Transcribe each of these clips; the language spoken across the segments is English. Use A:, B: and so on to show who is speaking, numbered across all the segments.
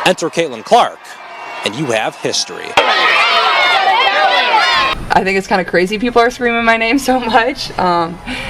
A: Enter Caitlin Clark, and you have history.
B: I think it's kind of crazy people are screaming my name so much.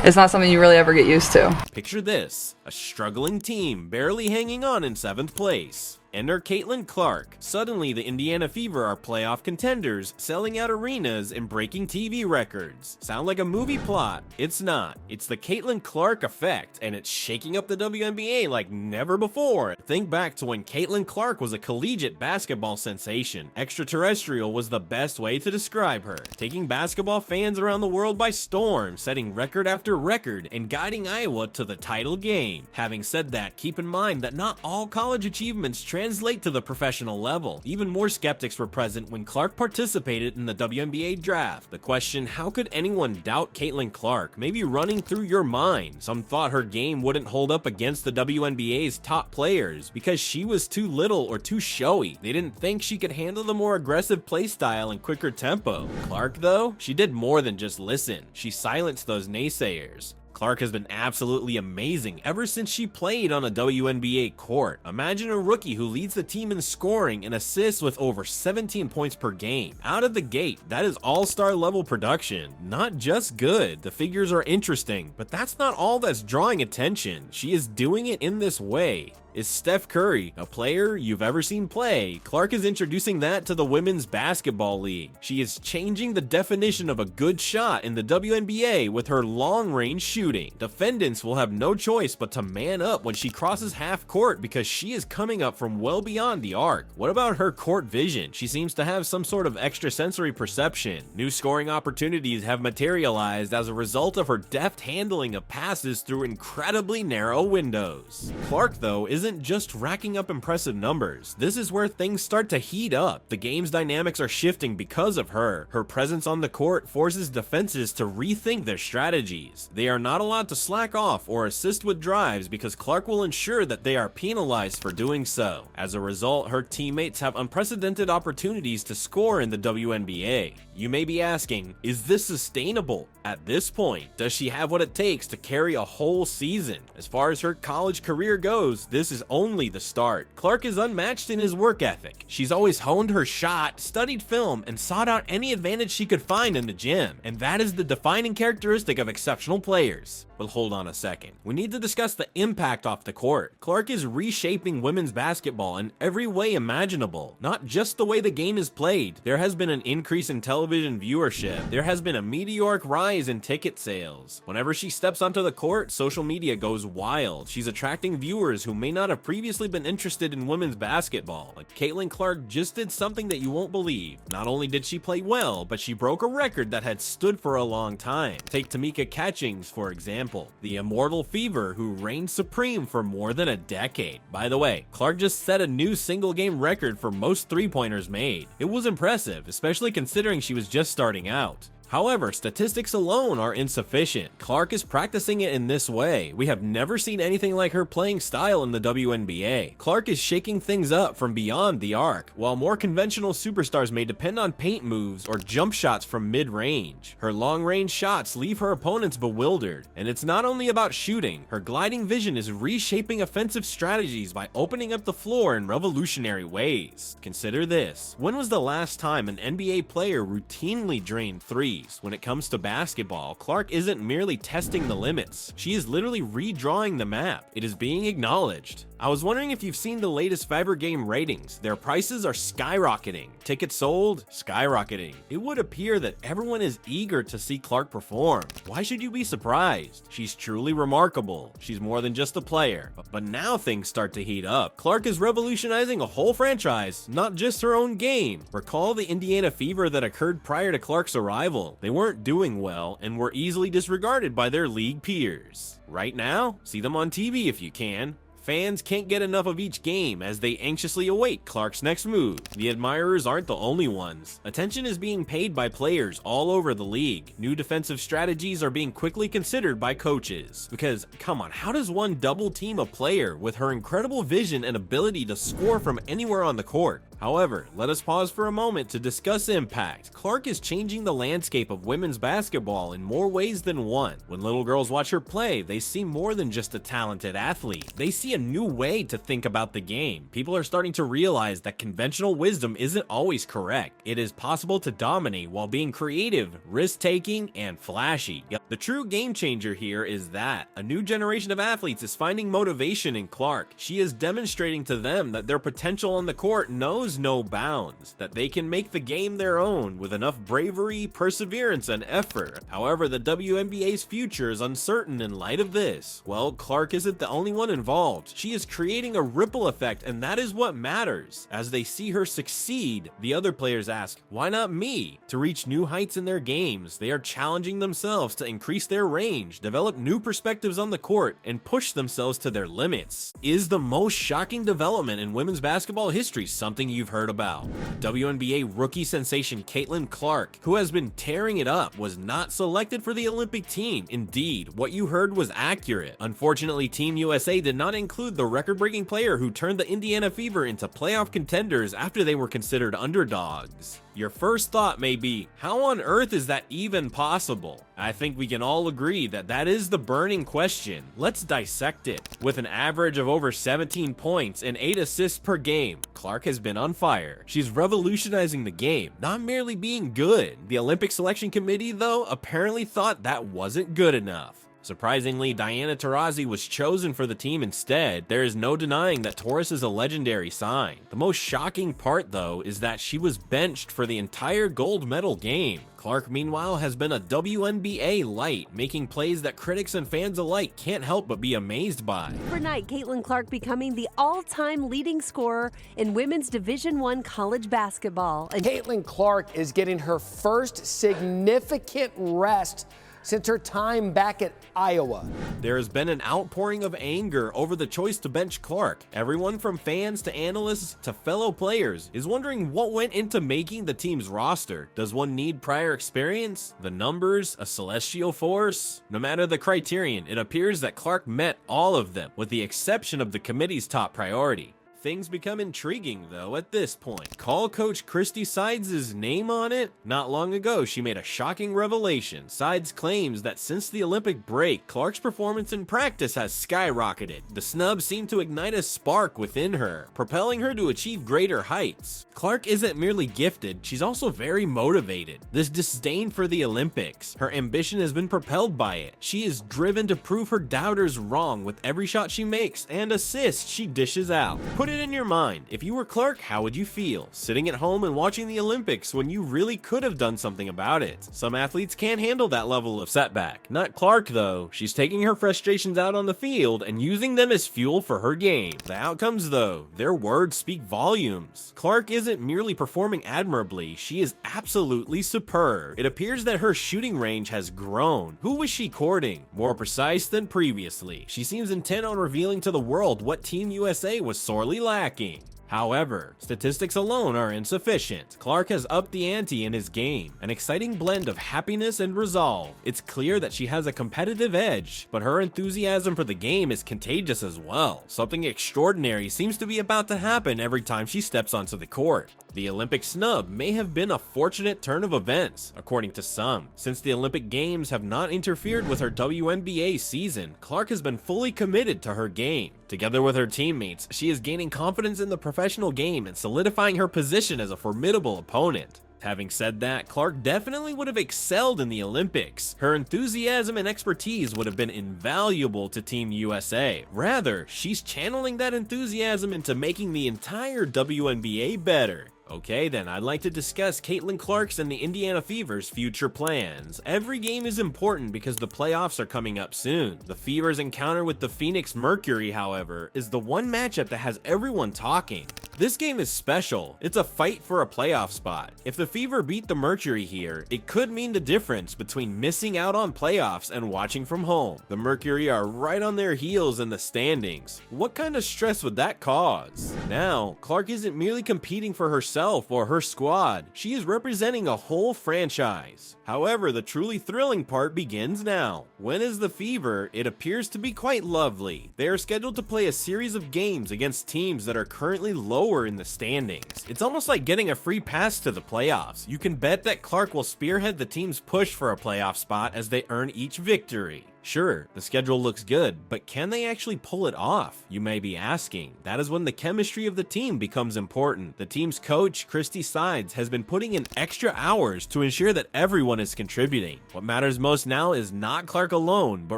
B: It's not something you really ever get used to.
C: Picture this, a struggling team barely hanging on in 7th place. Enter Caitlin Clark. Suddenly, the Indiana Fever are playoff contenders, selling out arenas and breaking TV records. Sound like a movie plot? It's not. It's the Caitlin Clark effect, and it's shaking up the WNBA like never before. Think back to when Caitlin Clark was a collegiate basketball sensation. Extraterrestrial was the best way to describe her, taking basketball fans around the world by storm, setting record after record, and guiding Iowa to the title game. Having said that, keep in mind that not all college achievements translate to the professional level. Even more skeptics were present when Clark participated in the WNBA draft. The question, how could anyone doubt Caitlin Clark, may be running through your mind. Some thought her game wouldn't hold up against the WNBA's top players because she was too little or too showy. They didn't think she could handle the more aggressive play style and quicker tempo. Clark, though, she did more than just listen. She silenced those naysayers. Clark has been absolutely amazing ever since she played on a WNBA court. Imagine a rookie who leads the team in scoring and assists with over 17 points per game. Out of the gate, that is all-star level production. Not just good, the figures are interesting, but that's not all that's drawing attention. She is doing it in this way. Is Steph Curry a player you've ever seen play? Clark is introducing that to the Women's Basketball League. She is changing the definition of a good shot in the WNBA with her long-range shooting. Defendants will have no choice but to man up when she crosses half court because she is coming up from well beyond the arc. What about her court vision? She seems to have some sort of extrasensory perception. New scoring opportunities have materialized as a result of her deft handling of passes through incredibly narrow windows. Clark, though, isn't just racking up impressive numbers. This is where things start to heat up. The game's dynamics are shifting because of her. Her presence on the court forces defenses to rethink their strategies. They are not allowed to slack off or assist with drives because Clark will ensure that they are penalized for doing so. As a result, her teammates have unprecedented opportunities to score in the WNBA. You may be asking, is this sustainable? At this point, does she have what it takes to carry a whole season? As far as her college career goes, this is only the start. Clark is unmatched in his work ethic. She's always honed her shot, studied film, and sought out any advantage she could find in the gym. And that is the defining characteristic of exceptional players. But hold on a second. We need to discuss the impact off the court. Clark is reshaping women's basketball in every way imaginable. Not just the way the game is played. There has been an increase in television viewership. There has been a meteoric rise in ticket sales. Whenever she steps onto the court, social media goes wild. She's attracting viewers who may not have previously been interested in women's basketball. Like Caitlin Clark just did something that you won't believe. Not only did she play well, but she broke a record that had stood for a long time. Take Tamika Catchings, for example. The immortal Fever who reigned supreme for more than a decade. By the way, Clark just set a new single game record for most three-pointers made. It was impressive, especially considering she was just starting out. However, statistics alone are insufficient. Clark is practicing it in this way. We have never seen anything like her playing style in the WNBA. Clark is shaking things up from beyond the arc. While more conventional superstars may depend on paint moves or jump shots from mid-range, her long-range shots leave her opponents bewildered. And it's not only about shooting. Her gliding vision is reshaping offensive strategies by opening up the floor in revolutionary ways. Consider this. When was the last time an NBA player routinely drained threes? When it comes to basketball, Clark isn't merely testing the limits. She is literally redrawing the map. It is being acknowledged. I was wondering if you've seen the latest Fiverr game ratings. Their prices are skyrocketing. Tickets sold, skyrocketing. It would appear that everyone is eager to see Clark perform. Why should you be surprised? She's truly remarkable. She's more than just a player. But now things start to heat up. Clark is revolutionizing a whole franchise, not just her own game. Recall the Indiana Fever that occurred prior to Clark's arrival. They weren't doing well and were easily disregarded by their league peers. Right now, see them on TV if you can. Fans can't get enough of each game as they anxiously await Clark's next move. The admirers aren't the only ones. Attention is being paid by players all over the league. New defensive strategies are being quickly considered by coaches. Because, come on, how does one double team a player with her incredible vision and ability to score from anywhere on the court? However, let us pause for a moment to discuss impact. Clark is changing the landscape of women's basketball in more ways than one. When little girls watch her play, they see more than just a talented athlete. They see a new way to think about the game. People are starting to realize that conventional wisdom isn't always correct. It is possible to dominate while being creative, risk-taking, and flashy. The true game changer here is that a new generation of athletes is finding motivation in Clark. She is demonstrating to them that their potential on the court knows no bounds, that they can make the game their own with enough bravery, perseverance, and effort. However, the WNBA's future is uncertain in light of this. Well, Clark isn't the only one involved. She is creating a ripple effect, and that is what matters. As they see her succeed, the other players ask, why not me? To reach new heights in their games, they are challenging themselves to increase their range, develop new perspectives on the court, and push themselves to their limits. Is the most shocking development in women's basketball history something you've heard about? WNBA rookie sensation CaitlincLark, who has been tearing it up, was not selected for the Olympic team. Indeed, what you heard was accurate. Unfortunately, Team USA did not include the record-breaking player who turned the Indiana Fever into playoff contenders after they were considered underdogs. Your first thought may be, how on earth is that even possible? I think we can all agree that that is the burning question. Let's dissect it. With an average of over 17 points and 8 assists per game, Clark has been on fire. She's revolutionizing the game, not merely being good. The Olympic Selection Committee, though, apparently thought that wasn't good enough. Surprisingly, Diana Taurasi was chosen for the team instead. There is no denying that Taurasi is a legendary sign. The most shocking part, though, is that she was benched for the entire gold medal game. Clark, meanwhile, has been a WNBA light, making plays that critics and fans alike can't help but be amazed by.
D: Overnight, CaitlincLark becoming the all-time leading scorer in women's Division I college basketball. And
E: CaitlincLark is getting her first significant rest since her time back at Iowa.
C: There has been an outpouring of anger over the choice to bench Clark. Everyone from fans to analysts to fellow players is wondering what went into making the team's roster. Does one need prior experience? The numbers? A celestial force? No matter the criterion, it appears that Clark met all of them, with the exception of the committee's top priority. Things become intriguing, though, at this point. Call coach Christy Sides' name on it? Not long ago, she made a shocking revelation. Sides claims that since the Olympic break, Clark's performance in practice has skyrocketed. The snub seemed to ignite a spark within her, propelling her to achieve greater heights. Clark isn't merely gifted, she's also very motivated. This disdain for the Olympics, her ambition has been propelled by it. She is driven to prove her doubters wrong with every shot she makes and assist she dishes out. Put it in your mind, if you were Clark, how would you feel? Sitting at home and watching the Olympics when you really could have done something about it. Some athletes can't handle that level of setback. Not Clark, though. She's taking her frustrations out on the field and using them as fuel for her game. The outcomes, though, their words speak volumes. Clark isn't merely performing admirably, she is absolutely superb. It appears that her shooting range has grown. Who was she courting? More precise than previously. She seems intent on revealing to the world what Team USA was sorely lacking. However, statistics alone are insufficient. Clark has upped the ante in his game, an exciting blend of happiness and resolve. It's clear that she has a competitive edge, but her enthusiasm for the game is contagious as well. Something extraordinary seems to be about to happen every time she steps onto the court. The Olympic snub may have been a fortunate turn of events, according to some. Since the Olympic Games have not interfered with her WNBA season, Clark has been fully committed to her game. Together with her teammates, she is gaining confidence in the professional game and solidifying her position as a formidable opponent. Having said that, Clark definitely would have excelled in the Olympics. Her enthusiasm and expertise would have been invaluable to Team USA. Rather, she's channeling that enthusiasm into making the entire WNBA better. Okay then, I'd like to discuss CaitlincLark's and the Indiana Fever's future plans. Every game is important because the playoffs are coming up soon. The Fever's encounter with the Phoenix Mercury, however, is the one matchup that has everyone talking. This game is special. It's a fight for a playoff spot. If the Fever beat the Mercury here, it could mean the difference between missing out on playoffs and watching from home. The Mercury are right on their heels in the standings. What kind of stress would that cause? Now, Clark isn't merely competing for herself or her squad. She is representing a whole franchise. However, the truly thrilling part begins now. When is the Fever? It appears to be quite lovely. They are scheduled to play a series of games against teams that are currently low lower in the standings. It's almost like getting a free pass to the playoffs. You can bet that Clark will spearhead the team's push for a playoff spot as they earn each victory. Sure, the schedule looks good, but can they actually pull it off? You may be asking. That is when the chemistry of the team becomes important. The team's coach, Christy Sides, has been putting in extra hours to ensure that everyone is contributing. What matters most now is not Clark alone, but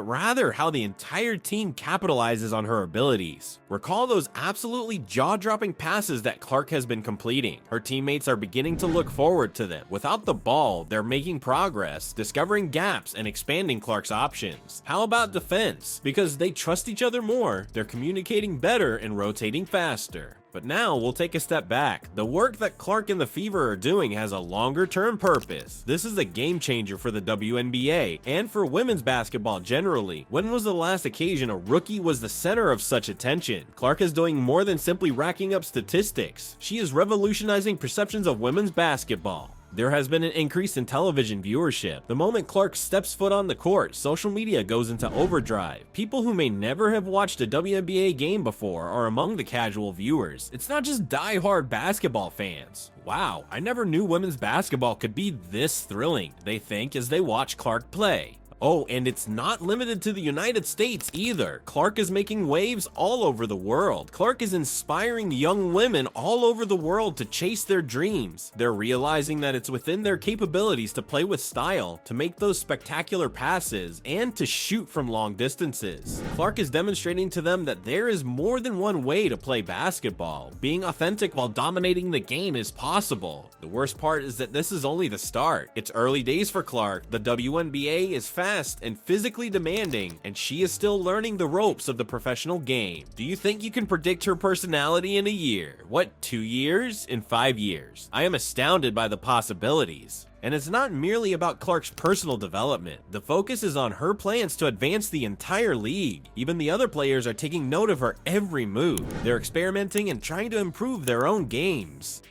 C: rather how the entire team capitalizes on her abilities. Recall those absolutely jaw-dropping passes that Clark has been completing. Her teammates are beginning to look forward to them. Without the ball, they're making progress, discovering gaps, and expanding Clark's options. How about defense? Because they trust each other more, they're communicating better and rotating faster. But now we'll take a step back. The work that Clark and the Fever are doing has a longer-term purpose. This is a game changer for the WNBA and for women's basketball generally. When was the last occasion a rookie was the center of such attention? Clark is doing more than simply racking up statistics. She is revolutionizing perceptions of women's basketball. There has been an increase in television viewership. The moment Clark steps foot on the court, social media goes into overdrive. People who may never have watched a WNBA game before are among the casual viewers. It's not just die-hard basketball fans. Wow, I never knew women's basketball could be this thrilling, they think as they watch Clark play. Oh, and it's not limited to the United States either. Clark is making waves all over the world. Clark is inspiring young women all over the world to chase their dreams. They're realizing that it's within their capabilities to play with style, to make those spectacular passes, and to shoot from long distances. Clark is demonstrating to them that there is more than one way to play basketball. Being authentic while dominating the game is possible. The worst part is that this is only the start. It's early days for Clark. The WNBA is fast and physically demanding, and she is still learning the ropes of the professional game. Do you think you can predict her personality in a year? What, 2 years? In 5 years? I am astounded by the possibilities. And it's not merely about Clark's personal development. The focus is on her plans to advance the entire league. Even the other players are taking note of her every move. They're experimenting and trying to improve their own games.